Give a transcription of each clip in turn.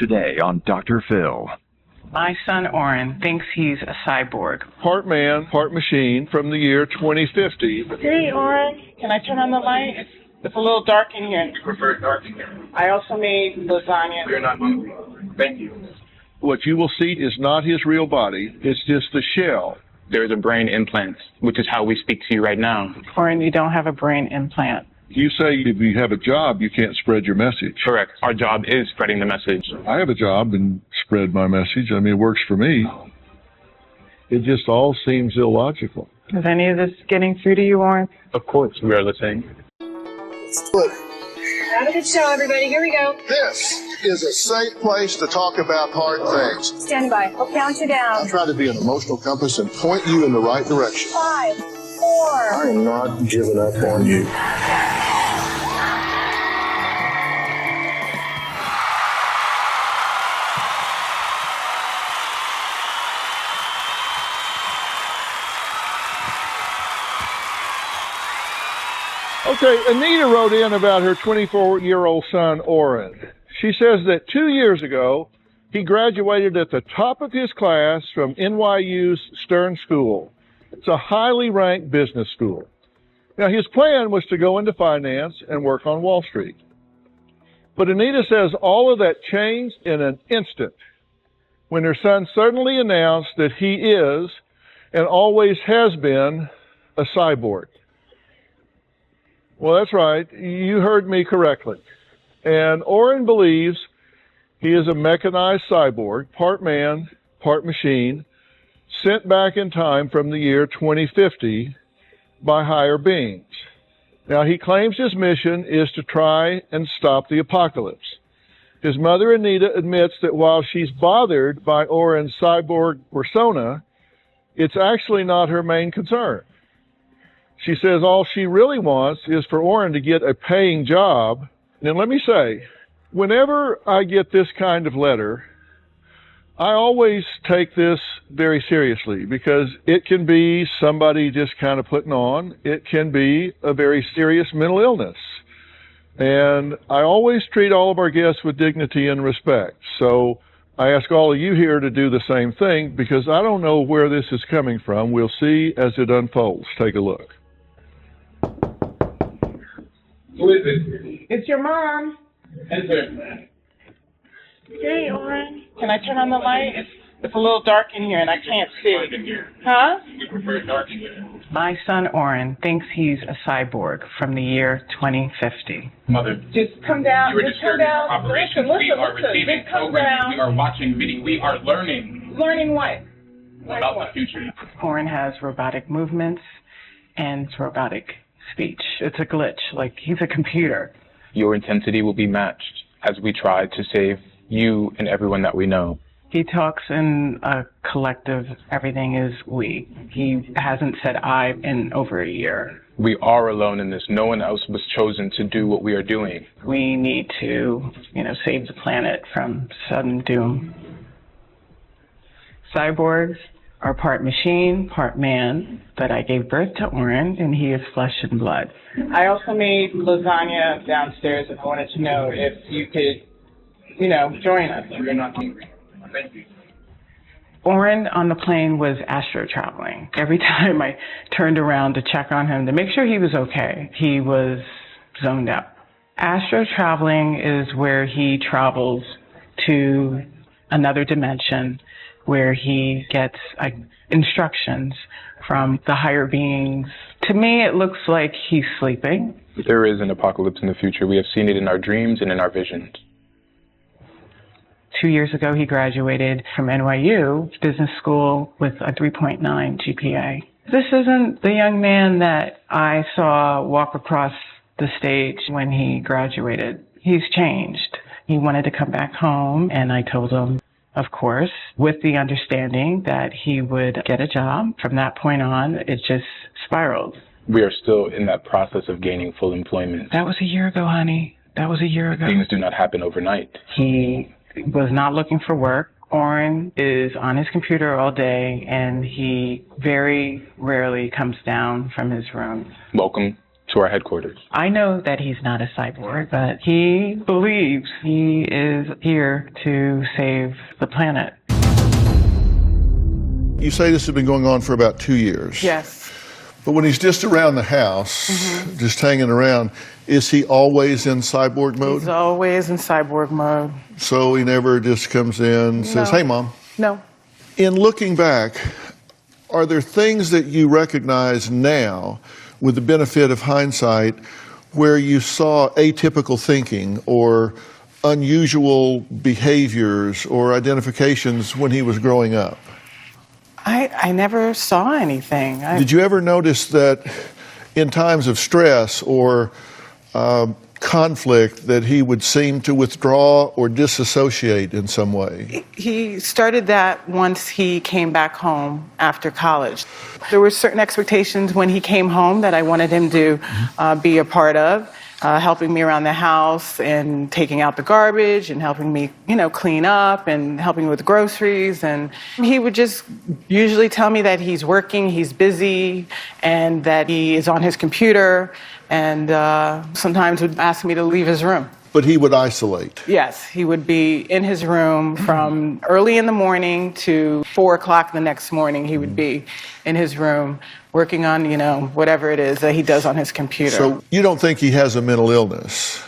Today on Dr. Phil. My son, Oren, thinks he's a cyborg. Part man, part machine from the year 2050. Hey, Oren, can I turn on the light? It's a little dark in here. You prefer dark in here? I also made lasagna. We're not hungry. Thank you. What you will see is not his real body. It's just the shell. There's a brain implant, which is how we speak to you right now. Oren, you don't have a brain implant. You say if you have a job, you can't spread your message. Correct. Our job is spreading the message. I have a job and spread my message. I mean, it works for me. It just all seems illogical. Is any of this getting through to you, Oren? Of course, we are listening. Have a good show, everybody. Here we go. This is a safe place to talk about hard things. Stand by. I'll count you down. I'll try to be an emotional compass and point you in the right direction. 5, 4. I am not giving up on you. Okay, Anita wrote in about her 24-year-old son, Oren. She says that 2 years ago, he graduated at the top of his class from NYU's Stern School. It's a highly ranked business school. Now, his plan was to go into finance and work on Wall Street. But Anita says all of that changed in an instant when her son suddenly announced that he is and always has been a cyborg. Well, that's right. You heard me correctly. And Oren believes he is a mechanized cyborg, part man, part machine, sent back in time from the year 2050 by higher beings. Now, he claims his mission is to try and stop the apocalypse. His mother, Anita, admits that while she's bothered by Oren's cyborg persona, it's actually not her main concern. She says all she really wants is for Oren to get a paying job. And let me say, whenever I get this kind of letter, I always take this very seriously because it can be somebody just kind of putting on. It can be a very serious mental illness. And I always treat all of our guests with dignity and respect. So I ask all of you here to do the same thing because I don't know where this is coming from. We'll see as it unfolds. Take a look. Who is it? It's your mom. Enter. Hey, Oren, can I turn on the light? It's a little dark in here and I can't see. Huh? You prefer dark in here? My son, Oren, thinks he's a cyborg from the year 2050. Mother, Just come down. you are Just come disturbing down. our operations. Listen, We are receiving Just come programming. down. We are watching video. We are learning Learning what? about the future. Oren has robotic movements and robotic speech. It's a glitch, like he's a computer. Your intensity will be matched as we try to save you and everyone that we know. He talks in a collective, everything is we. He hasn't said I in over a year. We are alone in this. No one else was chosen to do what we are doing. We need to, save the planet from sudden doom. Cyborgs are part machine, part man, but I gave birth to Oren, and he is flesh and blood. I also made lasagna downstairs, and I wanted to know if you could, join us. We're not hungry. Thank you. Oren on the plane was astro traveling. Every time I turned around to check on him to make sure he was okay, he was zoned out. Astro traveling is where he travels to another dimension where he gets instructions from the higher beings. To me, it looks like he's sleeping. There is an apocalypse in the future. We have seen it in our dreams and in our visions. 2 years ago, he graduated from NYU Business School with a 3.9 GPA. This isn't the young man that I saw walk across the stage when he graduated. He's changed. He wanted to come back home, and I told him, of course, with the understanding that he would get a job. From that point on, it just spiraled. We are still in that process of gaining full employment. That was a year ago, honey. That was a year ago. Things do not happen overnight. He was not looking for work. Oren is on his computer all day, and he very rarely comes down from his room. Welcome to our headquarters. I know that he's not a cyborg, but he believes he is here to save the planet. You say this has been going on for about 2 years. Yes. But when he's just around the house, just hanging around, is he always in cyborg mode? He's always in cyborg mode. So he never just comes in and says, "Hey, Mom." No. In looking back, are there things that you recognize now with the benefit of hindsight where you saw atypical thinking or unusual behaviors or identifications when he was growing up? I never saw anything. Did you ever notice that in times of stress or conflict that he would seem to withdraw or disassociate in some way? He started that once he came back home after college. There were certain expectations when he came home that I wanted him to be a part of, helping me around the house and taking out the garbage and helping me, clean up and helping with groceries. And he would just usually tell me that he's working, he's busy, and that he is on his computer, and sometimes would ask me to leave his room. But he would isolate. Yes, he would be in his room from early in the morning to 4 o'clock the next morning. He would be in his room working on, whatever it is that he does on his computer. So you don't think he has a mental illness?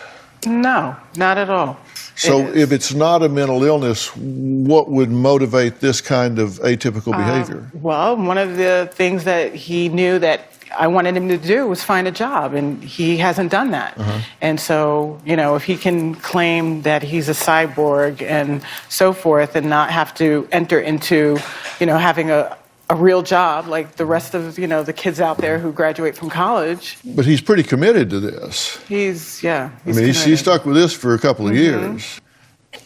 No, not at all. So if it's not a mental illness, what would motivate this kind of atypical behavior? Well, one of the things that he knew that I wanted him to do was find a job, and he hasn't done that. And so, if he can claim that he's a cyborg and so forth and not have to enter into, having a real job like the rest of, the kids out there who graduate from college. But he's pretty committed to this. He's He stuck with this for a couple of years.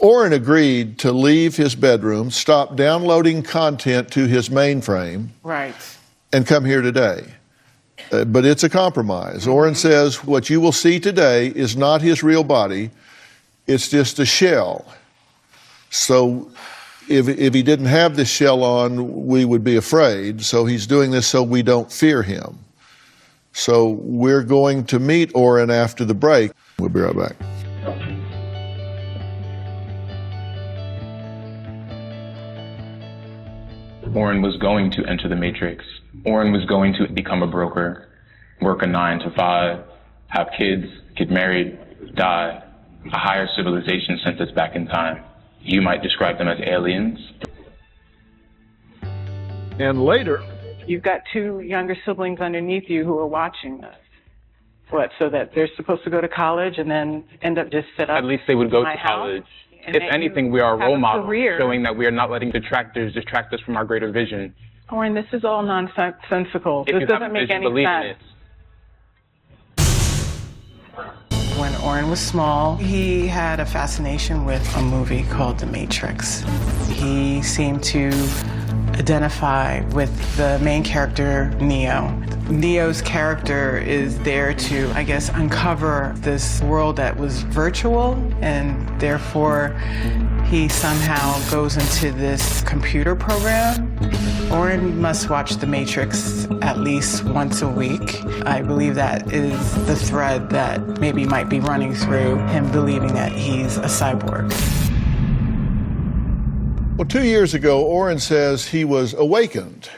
Orrin agreed to leave his bedroom, stop downloading content to his mainframe, Right. and come here today. But it's a compromise. Orrin says what you will see today is not his real body, it's just a shell. So if he didn't have this shell on, we would be afraid. So he's doing this so we don't fear him. So we're going to meet Orrin after the break. We'll be right back. Orrin was going to enter the Matrix. Orrin was going to become a broker, work a 9 to 5, have kids, get married, die. A higher civilization sent us back in time. You might describe them as aliens. And later, You've got 2 younger siblings underneath you who are watching this. What, so that they're supposed to go to college and then end up just sit up? At least they would go my to house college. and If that anything, you we are a have role a model, career. showing that we are not letting detractors distract us from our greater vision. Orrin, this is all nonsensical. If This you have doesn't a make vision, any believe in sense. it. When Orrin was small, he had a fascination with a movie called The Matrix. He seemed to identify with the main character, Neo. Neo's character is there to, I guess, uncover this world that was virtual, and therefore he somehow goes into this computer program. Orrin must watch The Matrix at least once a week. I believe that is the thread that maybe might be running through him believing that he's a cyborg. well, 2 years ago, Orrin says he was awakened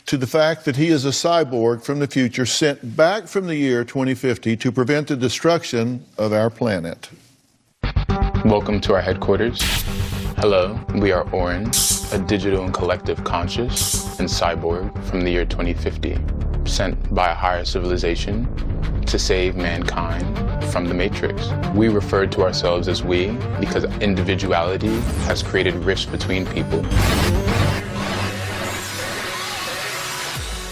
to the fact that he is a cyborg from the future sent back from the year 2050 to prevent the destruction of our planet. Welcome to our headquarters. Hello, we are Orrin, a digital and collective conscious and cyborg from the year 2050, sent by a higher civilization to save mankind from the Matrix. We refer to ourselves as we because individuality has created rifts between people.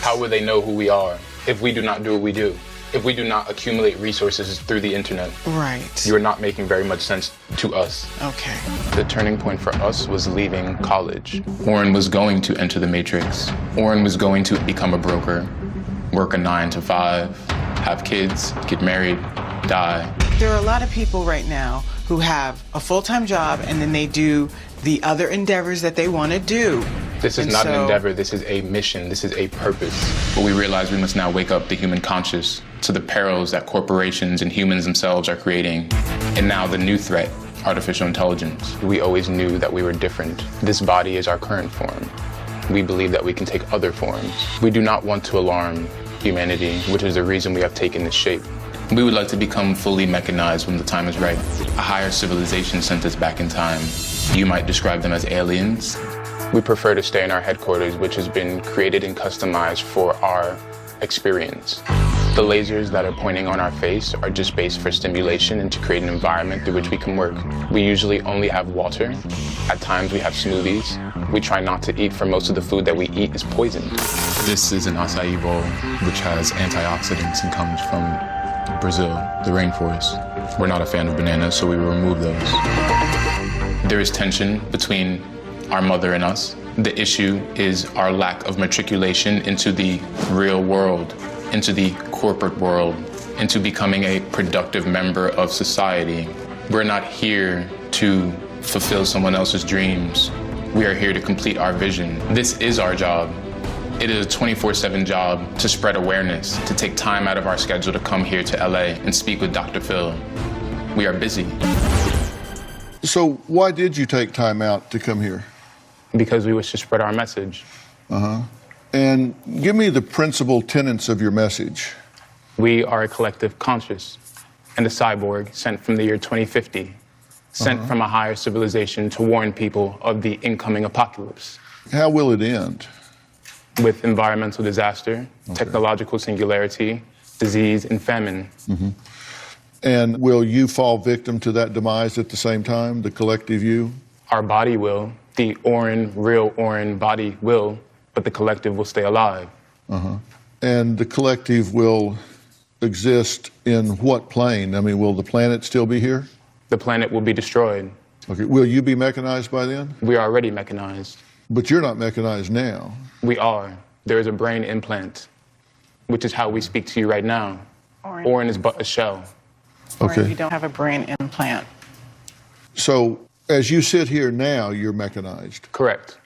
How will they know who we are if we do not do what we do? If we do not accumulate resources through the internet? Right. You are not making very much sense to us. Okay. The turning point for us was leaving college. Orrin was going to enter the Matrix. Orrin was going to become a broker, work a 9 to 5, have kids, get married, die. There are a lot of people right now who have a full-time job and then they do the other endeavors that they want to do. This is not an endeavor, this is a mission, this is a purpose. But we realize we must now wake up the human conscious to the perils that corporations and humans themselves are creating, and now the new threat, artificial intelligence. We always knew that we were different. This body is our current form. We believe that we can take other forms. We do not want to alarm humanity, which is the reason we have taken this shape. We would like to become fully mechanized when the time is right. A higher civilization sent us back in time. You might describe them as aliens. We prefer to stay in our headquarters, which has been created and customized for our experience. The lasers that are pointing on our face are just based for stimulation and to create an environment through which we can work. We usually only have water. At times we have smoothies. We try not to eat, for most of the food that we eat is poisoned. This is an acai bowl, which has antioxidants and comes from Brazil, the rainforest. We're not a fan of bananas, so we remove those. There is tension between our mother and us. The issue is our lack of matriculation into the real world, into the corporate world, into becoming a productive member of society. We're not here to fulfill someone else's dreams. We are here to complete our vision. This is our job. It is a 24/7 job to spread awareness, to take time out of our schedule to come here to LA and speak with Dr. Phil. We are busy. So why did you take time out to come here? Because we wish to spread our message. And give me the principal tenets of your message. We are a collective conscious and a cyborg sent from the year 2050, sent from a higher civilization to warn people of the incoming apocalypse. How will it end? With environmental disaster, technological singularity, disease, and famine. And will you fall victim to that demise at the same time, the collective you? Our body will, the real Orin body will, but the collective will stay alive. And the collective will exist in what plane? I mean, will the planet still be here? The planet will be destroyed. Okay, will you be mechanized by then? We are already mechanized. But you're not mechanized now. We are. There is a brain implant, which is how we speak to you right now. Orin is but a shell. Or you don't have a brain implant. So as you sit here now, you're mechanized. Correct.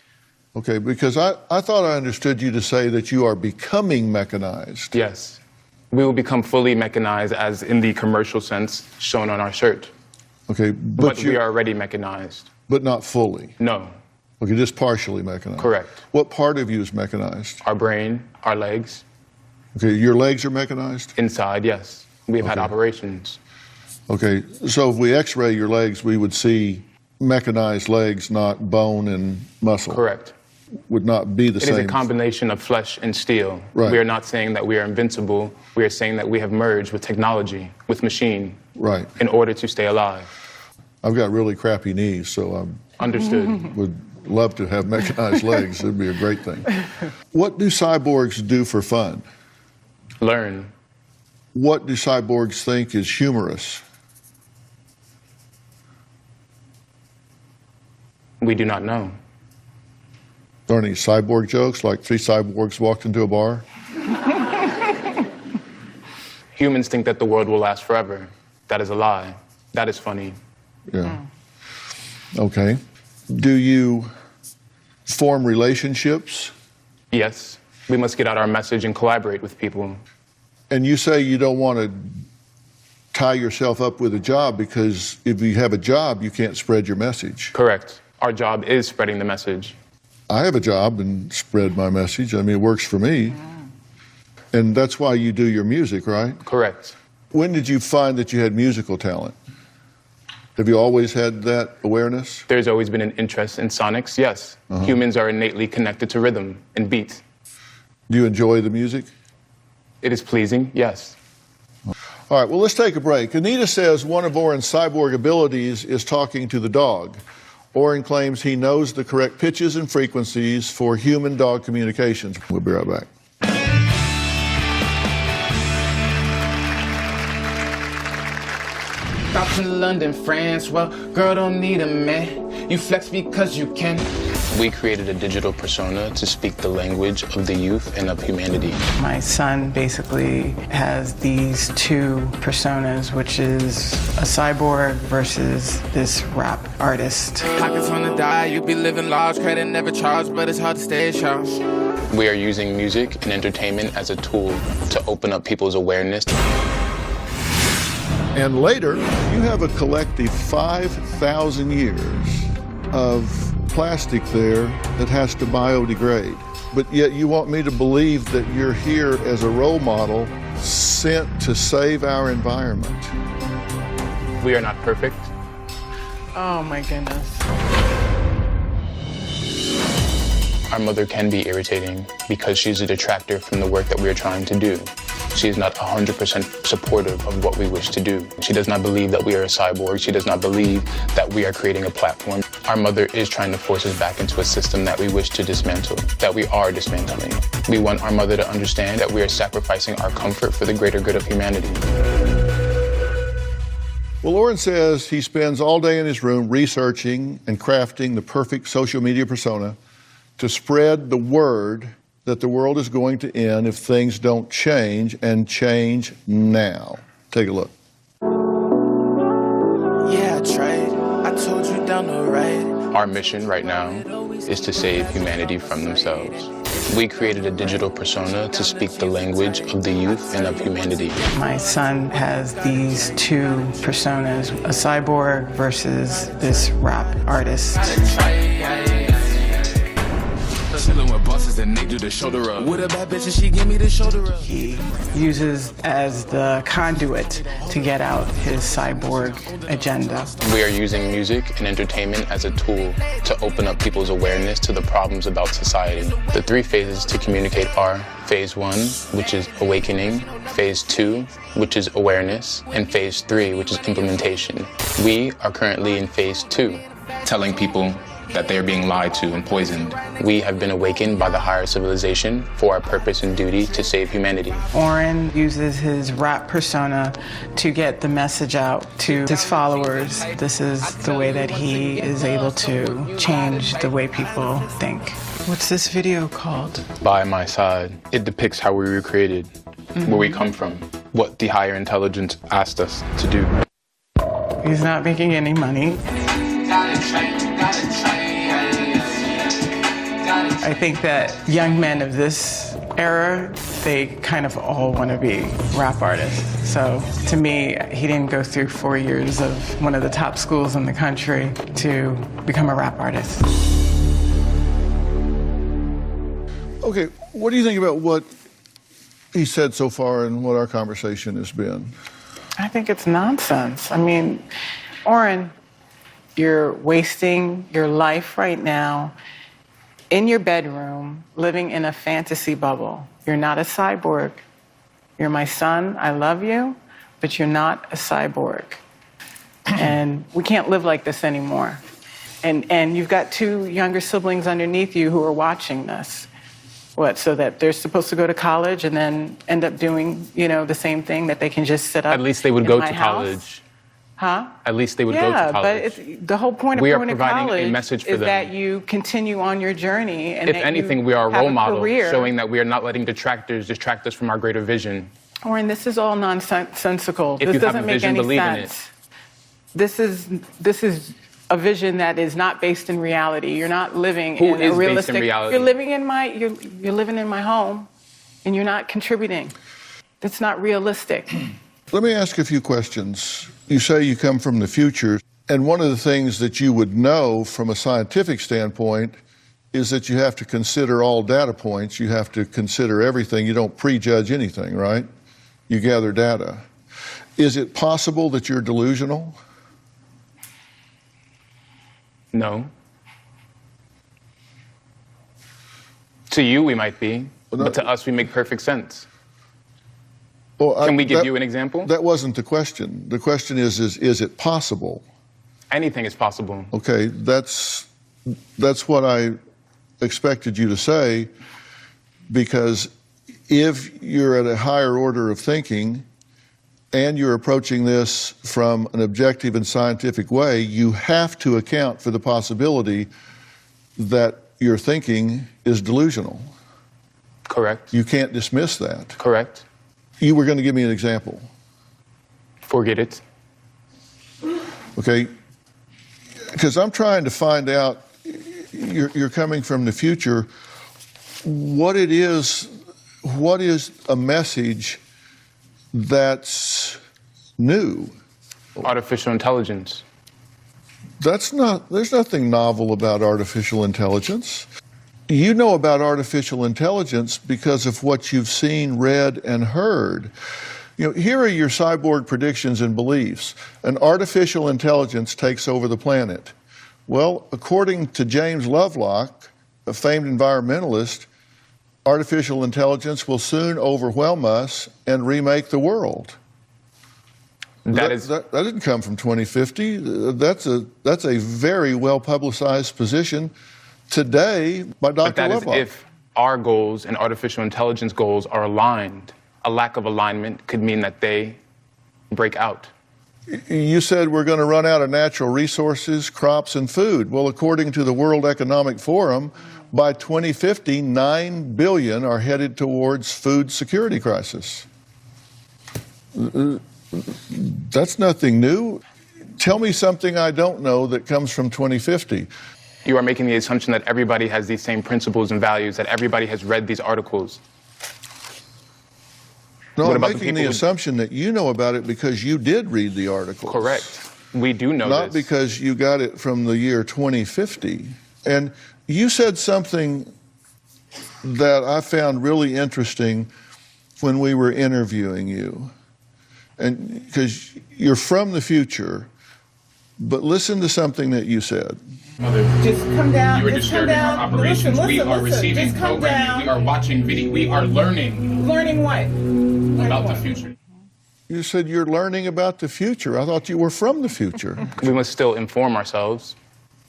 Okay, because I thought I understood you to say that you are becoming mechanized. Yes. We will become fully mechanized, as in the commercial sense shown on our shirt. Okay, But we are already mechanized. But not fully. No. Okay, just partially mechanized. Correct. What part of you is mechanized? Our brain, our legs. Okay, your legs are mechanized? Inside, yes. We've had operations. Okay, so if we x-ray your legs, we would see mechanized legs, not bone and muscle. Correct. Would not be the same. It is a combination of flesh and steel. Right. We are not saying that we are invincible. We are saying that we have merged with technology, with machine, Right. in order to stay alive. I've got really crappy knees, so I Understood. would love to have mechanized legs. It'd be a great thing. What do cyborgs do for fun? Learn. What do cyborgs think is humorous? We do not know. Are there any cyborg jokes, like 3 cyborgs walked into a bar? Humans think that the world will last forever. That is a lie. That is funny. Yeah. Okay. Do you form relationships? Yes. We must get out our message and collaborate with people. And you say you don't want to tie yourself up with a job, because if you have a job, you can't spread your message. Correct. Our job is spreading the message. I have a job and spread my message. I mean, it works for me. And that's why you do your music, right? Correct. When did you find that you had musical talent? Have you always had that awareness? There's always been an interest in sonics, yes. Humans are innately connected to rhythm and beat. Do you enjoy the music? It is pleasing, yes. All right, well, let's take a break. Anita says one of Orin's cyborg abilities is talking to the dog. Orin claims he knows the correct pitches and frequencies for human-dog communications. We'll be right back. Out to London, France, well, girl don't need a man. You flex because you can. We created a digital persona to speak the language of the youth and of humanity. My son basically has these 2 personas, which is a cyborg versus this rap artist. Pockets on the die, you be living large, credit never charged, but it's hard to stay sharp. We are using music and entertainment as a tool to open up people's awareness. And later, you have a collective 5,000 years of plastic there that has to biodegrade. But yet you want me to believe that you're here as a role model sent to save our environment. We are not perfect. Oh my goodness. Our mother can be irritating because she's a detractor from the work that we are trying to do. She is not 100% supportive of what we wish to do. She does not believe that we are a cyborg. She does not believe that we are creating a platform. Our mother is trying to force us back into a system that we wish to dismantle, that we are dismantling. We want our mother to understand that we are sacrificing our comfort for the greater good of humanity. Well, Oren says he spends all day in his room researching and crafting the perfect social media persona to spread the word that the world is going to end if things don't change, and change now. Take a look. Yeah, I tried. I told you down the right. Our mission right now is to save humanity from themselves. We created a digital persona to speak the language of the youth and of humanity. My son has these two personas, a cyborg versus this rap artist. Chillin' with bosses and they do the shoulder up. With a bad bitch and she give me the shoulder up. He uses as the conduit to get out his cyborg agenda. We are using music and entertainment as a tool to open up people's awareness to the problems about society. The three phases to communicate are phase 1, which is awakening, phase 2, which is awareness, and phase 3, which is implementation. We are currently in phase 2, Telling people that they are being lied to and poisoned. We have been awakened by the higher civilization for our purpose and duty to save humanity. Oren uses his rap persona to get the message out to his followers. This is the way that he is able to change the way people think. What's this video called? By my side, it depicts how we were created, where we come from, what the higher intelligence asked us to do. He's not making any money. I think that young men of this era, they kind of all want to be rap artists. So to me, he didn't go through 4 years of one of the top schools in the country to become a rap artist. Okay, what do you think about what he said so far and what our conversation has been? I think it's nonsense. I mean, Oren, you're wasting your life right now in your bedroom, living in a fantasy bubble. You're not a cyborg. You're my son, I love you, but you're not a cyborg. And we can't live like this anymore. And you've got 2 younger siblings underneath you who are watching this. What, so that they're supposed to go to college and then end up doing, you know, the same thing, that they can just sit up At least they would in go my to house? college. Huh? At least they would go to college. Yeah, but the whole point of We are going to providing a college message for is them. that you continue on your journey. And If that anything, you we are a have role model, career. showing that we are not letting detractors distract us from our greater vision. Oren, this is all nonsensical. If This you have a doesn't make vision, any believe in sense. This is a vision that is not based in reality. You're not living Who in is a realistic. based in reality? You're living in you're living in my home, and you're not contributing. It's not realistic. Let me ask a few questions. You say you come from the future, and one of the things that you would know from a scientific standpoint is that you have to consider all data points. You have to consider everything. You don't prejudge anything, right? You gather data. Is it possible that you're delusional? No. To you, we might be, but to us, we make perfect sense. Well, Can we give you an example? That wasn't the question. The question is it possible? Anything is possible. Okay, that's what I expected you to say, because if you're at a higher order of thinking and you're approaching this from an objective and scientific way, you have to account for the possibility that your thinking is delusional. Correct. You can't dismiss that. Correct. You were going to give me an example. Forget it. Okay, because I'm trying to find out, you're coming from the future, what is a message that's new? Artificial intelligence. There's nothing novel about artificial intelligence. You know about artificial intelligence because of what you've seen, read, and heard. You know, here are your cyborg predictions and beliefs. An artificial intelligence takes over the planet. Well, according to James Lovelock, a famed environmentalist, artificial intelligence will soon overwhelm us and remake the world. That didn't come from 2050. That's a very well publicized position today by Dr. But that Lovelock. is if our goals and artificial intelligence goals are aligned. A lack of alignment could mean that they break out. You said we're going to run out of natural resources, crops, and food. Well, according to the World Economic Forum, by 2050, 9 billion are headed towards food security crisis. That's nothing new. Tell me something I don't know that comes from 2050. You are making the assumption that everybody has these same principles and values, that everybody has read these articles. No, I'm making the assumption that you know about it because you did read the articles. Correct. We do know Not this. because you got it from the year 2050. And you said something that I found really interesting when we were interviewing you. And because you're from the future, but listen to something that you said. Mother, just come down. you are just disturbing come down. our operations. Listen, we are receiving just come programming. down. We are watching video. We are learning. Learning what? About the future. You said you're learning about the future. I thought you were from the future. We must still inform ourselves.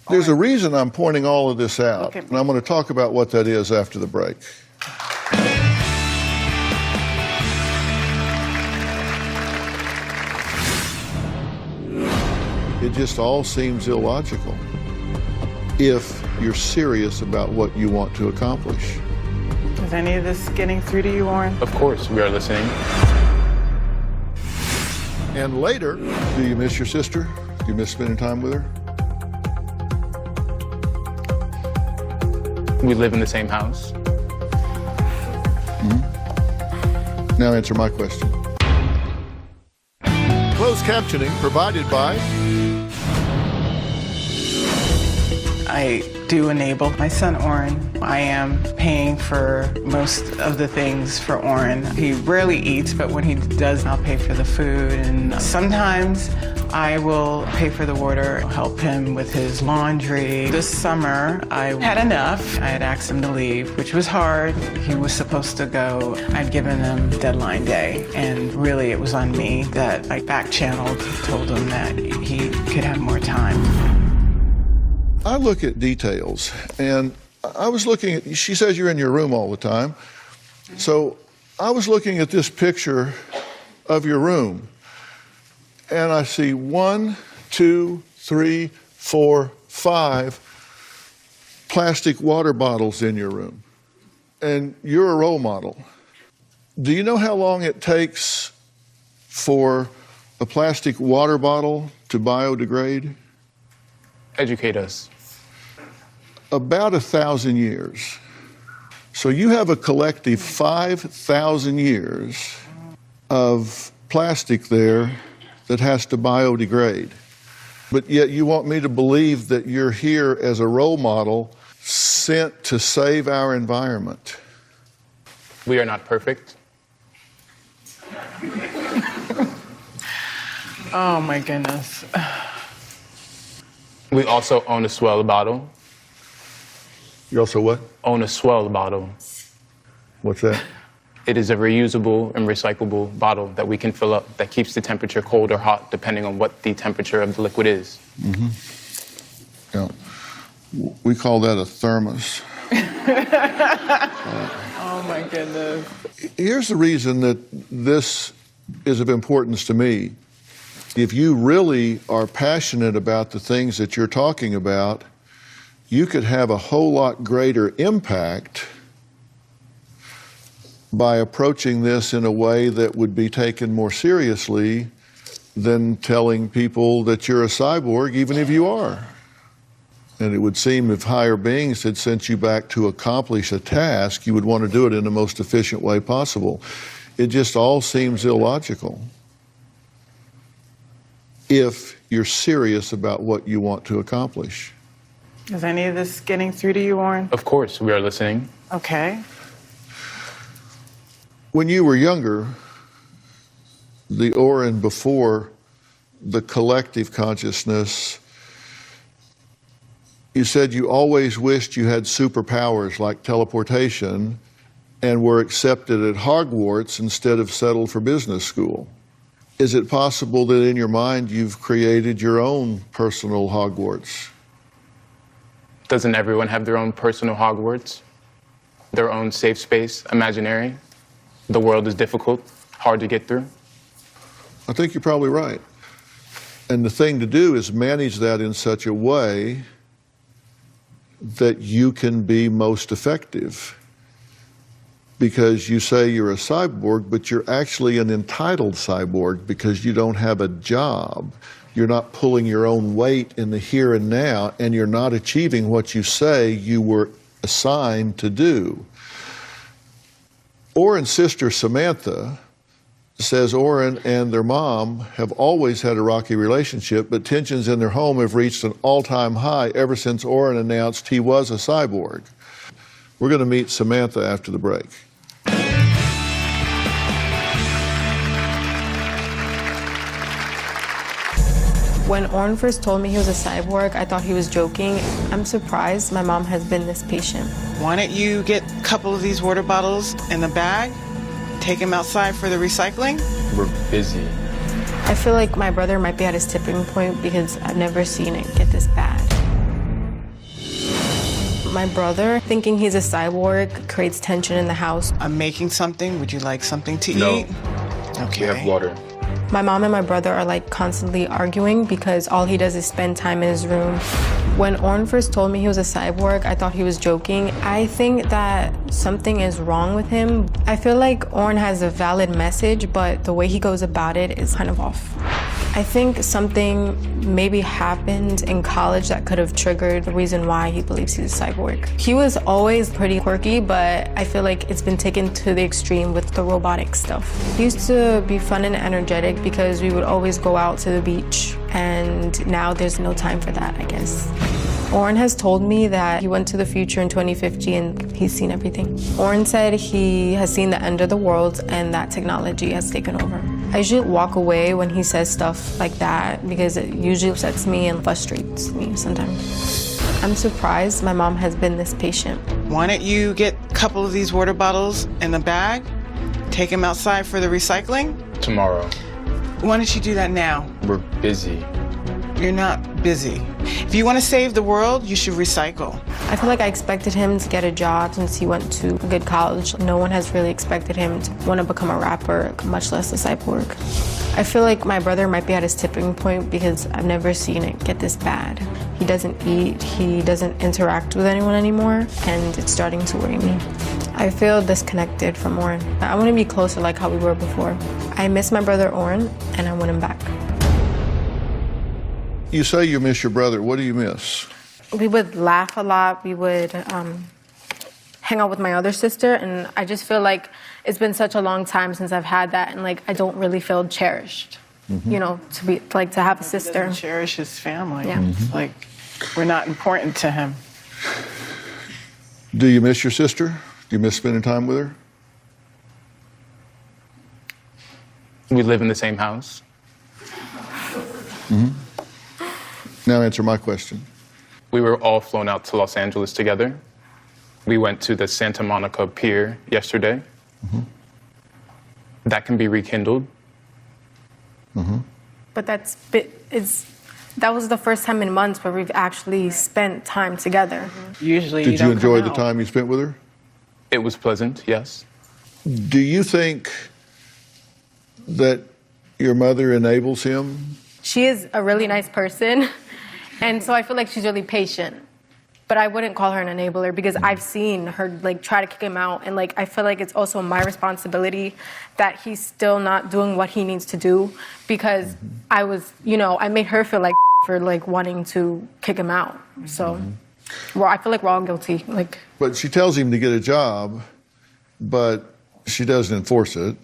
There's a reason I'm pointing all of this out, Okay. and I'm going to talk about what that is after the break. It just all seems illogical if you're serious about what you want to accomplish. Is any of this getting through to you, Orrin? Of course, we are listening. And later, do you miss your sister? Do you miss spending time with her? We live in the same house. Now answer my question. Closed captioning provided by... I do enable my son, Orrin. I am paying for most of the things for Orrin. He rarely eats, but when he does, I'll pay for the food. And sometimes I will pay for the water, help him with his laundry. This summer, I had enough. I had asked him to leave, which was hard. He was supposed to go. I'd given him deadline day, and really it was on me that I back-channeled, told him that he could have more time. I look at details, and I was looking at, she says you're in your room all the time. So I was looking at this picture of your room, and I see 1, 2, 3, 4, 5 plastic water bottles in your room. And you're a role model. Do you know how long it takes for a plastic water bottle to biodegrade? Educate us. About 1,000 years. So you have a collective 5,000 years of plastic there that has to biodegrade. But yet you want me to believe that you're here as a role model sent to save our environment. We are not perfect. Oh my goodness. We also own a swell bottle. You also what? Own a swell bottle. What's that? It is a reusable and recyclable bottle that we can fill up that keeps the temperature cold or hot depending on what the temperature of the liquid is. Mm-hmm. Yeah. We call that a thermos. Oh my goodness. Here's the reason that this is of importance to me. If you really are passionate about the things that you're talking about, you could have a whole lot greater impact by approaching this in a way that would be taken more seriously than telling people that you're a cyborg, even if you are. And it would seem if higher beings had sent you back to accomplish a task, you would want to do it in the most efficient way possible. It just all seems illogical if you're serious about what you want to accomplish. Is any of this getting through to you, Orrin? Of course, we are listening. Okay. When you were younger, the Orrin before the collective consciousness, you said you always wished you had superpowers like teleportation and were accepted at Hogwarts instead of settled for business school. Is it possible that in your mind you've created your own personal Hogwarts? Doesn't everyone have their own personal Hogwarts? Their own safe space, imaginary? The world is difficult, hard to get through? I think you're probably right. And the thing to do is manage that in such a way that you can be most effective. Because you say you're a cyborg, but you're actually an entitled cyborg because you don't have a job. You're not pulling your own weight in the here and now, and you're not achieving what you say you were assigned to do. Orrin's sister Samantha says Orrin and their mom have always had a rocky relationship, but tensions in their home have reached an all-time high ever since Orrin announced he was a cyborg. We're going to meet Samantha after the break. When Orrin first told me he was a cyborg, I thought he was joking. I'm surprised my mom has been this patient. Why don't you get a couple of these water bottles in the bag, take them outside for the recycling? We're busy. I feel like my brother might be at his tipping point because I've never seen it get this bad. My brother, thinking he's a cyborg, creates tension in the house. I'm making something. Would you like something to No. eat? Okay. We have water. My mom and my brother are like constantly arguing because all he does is spend time in his room. When Orrin first told me he was a cyborg, I thought he was joking. I think that something is wrong with him. I feel like Orrin has a valid message, but the way he goes about it is kind of off. I think something maybe happened in college that could have triggered the reason why he believes he's a cyborg. He was always pretty quirky, but I feel like it's been taken to the extreme with the robotic stuff. He used to be fun and energetic because we would always go out to the beach, and now there's no time for that, I guess. Orrin has told me that he went to the future in 2050 and he's seen everything. Orrin said he has seen the end of the world and that technology has taken over. I usually walk away when he says stuff like that because it usually upsets me and frustrates me sometimes. I'm surprised my mom has been this patient. Why don't you get a couple of these water bottles in the bag, take them outside for the recycling? Tomorrow. Why don't you do that now? We're busy. You're not busy. If you want to save the world, you should recycle. I feel like I expected him to get a job since he went to a good college. No one has really expected him to want to become a rapper, much less a cyborg. I feel like my brother might be at his tipping point because I've never seen it get this bad. He doesn't eat, he doesn't interact with anyone anymore, and it's starting to worry me. I feel disconnected from Orrin. I want to be closer like how we were before. I miss my brother Orrin, and I want him back. You say you miss your brother. What do you miss? We would laugh a lot. We would hang out with my other sister, and I just feel like it's been such a long time since I've had that, and like I don't really feel cherished. You know, to have a sister. He doesn't cherish his family. Yeah. It's like we're not important to him. Do you miss your sister? Do you miss spending time with her? We live in the same house. Now answer my question. We were all flown out to Los Angeles together. We went to the Santa Monica Pier yesterday. That can be rekindled. But that was the first time in months where we've actually spent time together. Usually Did you don't enjoy come the out. time you spent with her? It was pleasant, yes. Do you think that your mother enables him? She is a really nice person, and so I feel like she's really patient. But I wouldn't call her an enabler because I've seen her like try to kick him out, and like I feel like it's also my responsibility that he's still not doing what he needs to do because I was, I made her feel like for like wanting to kick him out. So, well, I feel like we're all guilty. Like, But she tells him to get a job, but she doesn't enforce it.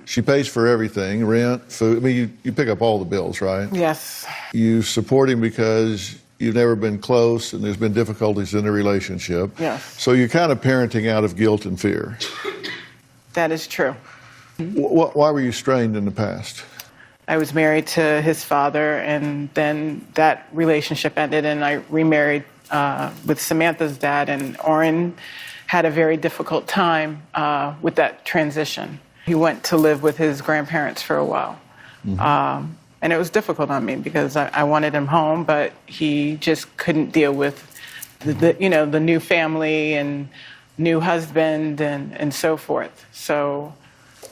She pays for everything, rent, food. I mean, you pick up all the bills, right? Yes. You support him because you've never been close and there's been difficulties in the relationship. Yes. So you're kind of parenting out of guilt and fear. That is true. Why were you strained in the past? I was married to his father, and then that relationship ended, and I remarried with Samantha's dad, and Oren had a very difficult time with that transition. He went to live with his grandparents for a while. And it was difficult on me because I wanted him home, but he just couldn't deal with the new family and new husband and so forth. So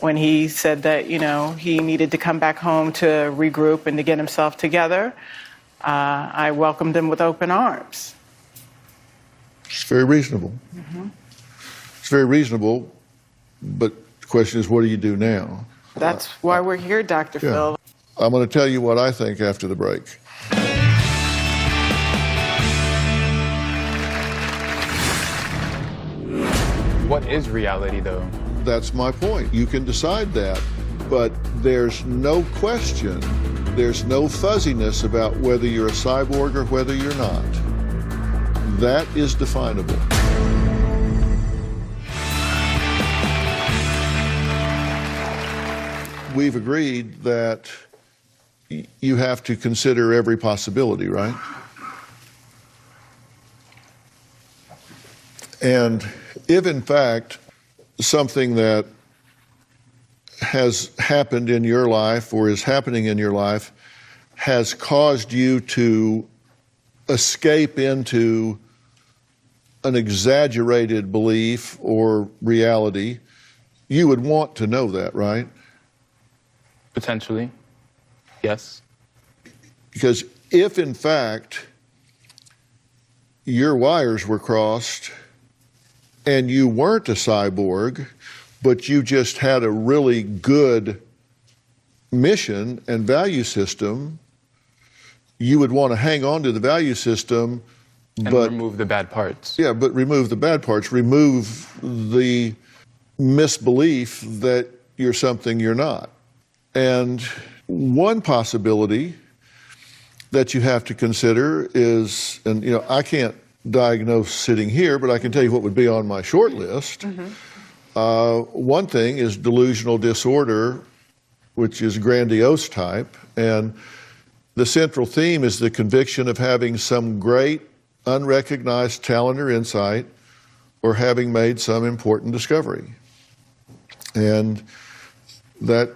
when he said that, he needed to come back home to regroup and to get himself together, I welcomed him with open arms. It's very reasonable. It's very reasonable, but the question is, what do you do now? That's why we're here, Dr. Phil. I'm going to tell you what I think after the break. What is reality, though? That's my point. You can decide that, but there's no question, there's no fuzziness about whether you're a cyborg or whether you're not. That is definable. We've agreed that you have to consider every possibility, right? And if in fact something that has happened in your life or is happening in your life has caused you to escape into an exaggerated belief or reality, you would want to know that, right? Potentially, yes. Because if in fact your wires were crossed and you weren't a cyborg, but you just had a really good mission and value system, you would want to hang on to the value system, but remove the bad parts. Yeah, but remove the bad parts. Remove the misbelief that you're something you're not. And one possibility that you have to consider is, and I can't diagnose sitting here, but I can tell you what would be on my short list. One thing is delusional disorder, which is grandiose type, and the central theme is the conviction of having some great unrecognized talent or insight, or having made some important discovery. And that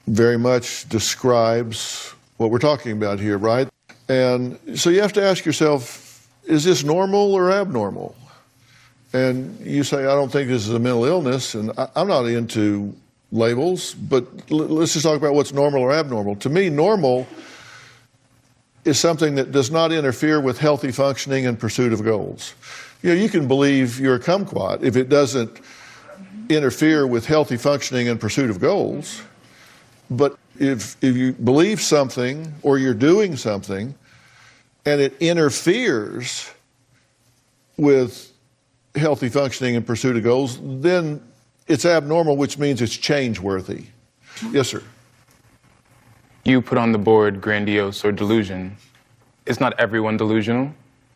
very much describes what we're talking about here, right? And so you have to ask yourself, is this normal or abnormal? And you say, I don't think this is a mental illness, and I'm not into labels, but let's just talk about what's normal or abnormal. To me, normal is something that does not interfere with healthy functioning and pursuit of goals. You can believe you're a kumquat if it doesn't interfere with healthy functioning and pursuit of goals. But if you believe something or you're doing something and it interferes with healthy functioning and pursuit of goals, then it's abnormal, which means it's change-worthy. Yes, sir. You put on the board grandiose or delusion. Is not everyone delusional?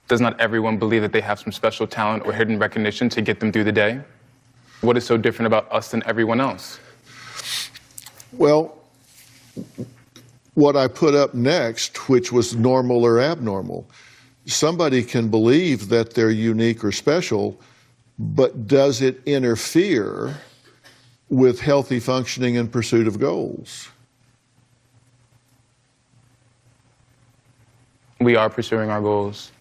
Does not everyone believe that they have some special talent or hidden recognition to get them through the day? What is so different about us than everyone else? Well, what I put up next, which was normal or abnormal, somebody can believe that they're unique or special, but does it interfere with healthy functioning and pursuit of goals? We are pursuing our goals.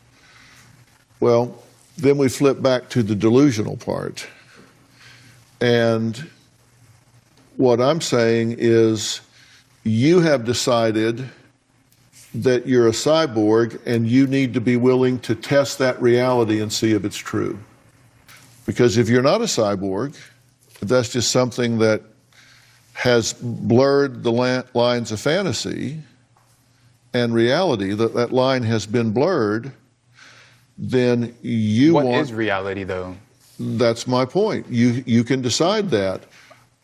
Well, then we flip back to the delusional part. And what I'm saying is, you have decided that you're a cyborg and you need to be willing to test that reality and see if it's true. Because if you're not a cyborg, if that's just something that has blurred the lines of fantasy, and reality, that line has been blurred, then you What want... is reality, though? That's my point. You can decide that,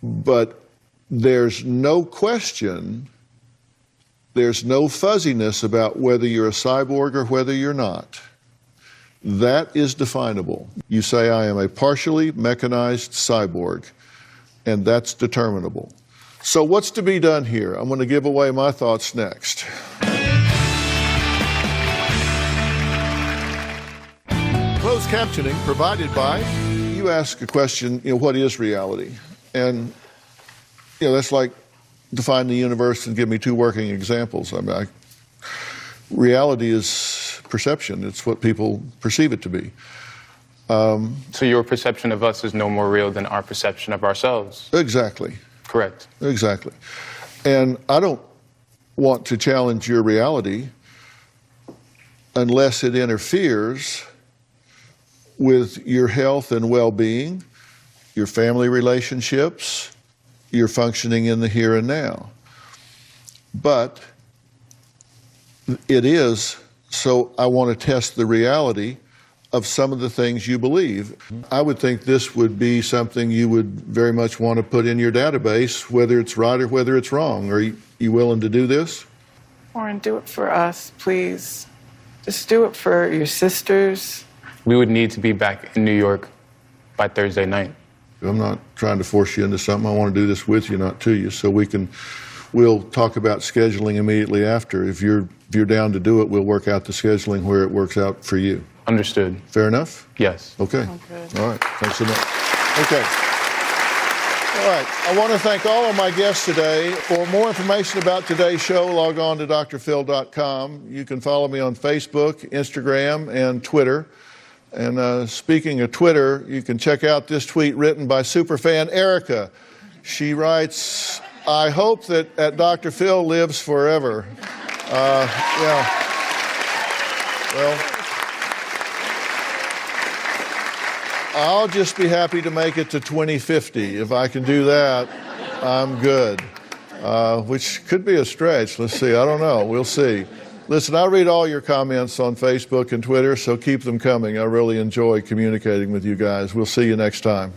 but there's no question, there's no fuzziness about whether you're a cyborg or whether you're not. That is definable. You say, I am a partially mechanized cyborg, and that's determinable. So what's to be done here? I'm going to give away my thoughts next. Closed captioning provided by... You ask a question, what is reality? And, that's like define the universe and give me two working examples. Reality is perception. It's what people perceive it to be. So your perception of us is no more real than our perception of ourselves? Exactly. Correct. Exactly. And I don't want to challenge your reality unless it interferes with your health and well-being, your family relationships, your functioning in the here and now. But it is, so I want to test the reality of some of the things you believe. I would think this would be something you would very much want to put in your database, whether it's right or whether it's wrong. Are you willing to do this? Orrin, do it for us, please. Just do it for your sisters. We would need to be back in New York by Thursday night. I'm not trying to force you into something. I want to do this with you, not to you, so we'll talk about scheduling immediately after. If you're down to do it, we'll work out the scheduling where it works out for you. Understood. Fair enough? Yes. Okay. Okay. All right. Thanks so much. Okay. All right. I want to thank all of my guests today. For more information about today's show, log on to drphil.com. You can follow me on Facebook, Instagram, and Twitter. And speaking of Twitter, you can check out this tweet written by superfan Erica. She writes, I hope that Dr. Phil lives forever. Well, I'll just be happy to make it to 2050. If I can do that, I'm good. Which could be a stretch. Let's see. I don't know. We'll see. Listen, I read all your comments on Facebook and Twitter, so keep them coming. I really enjoy communicating with you guys. We'll see you next time.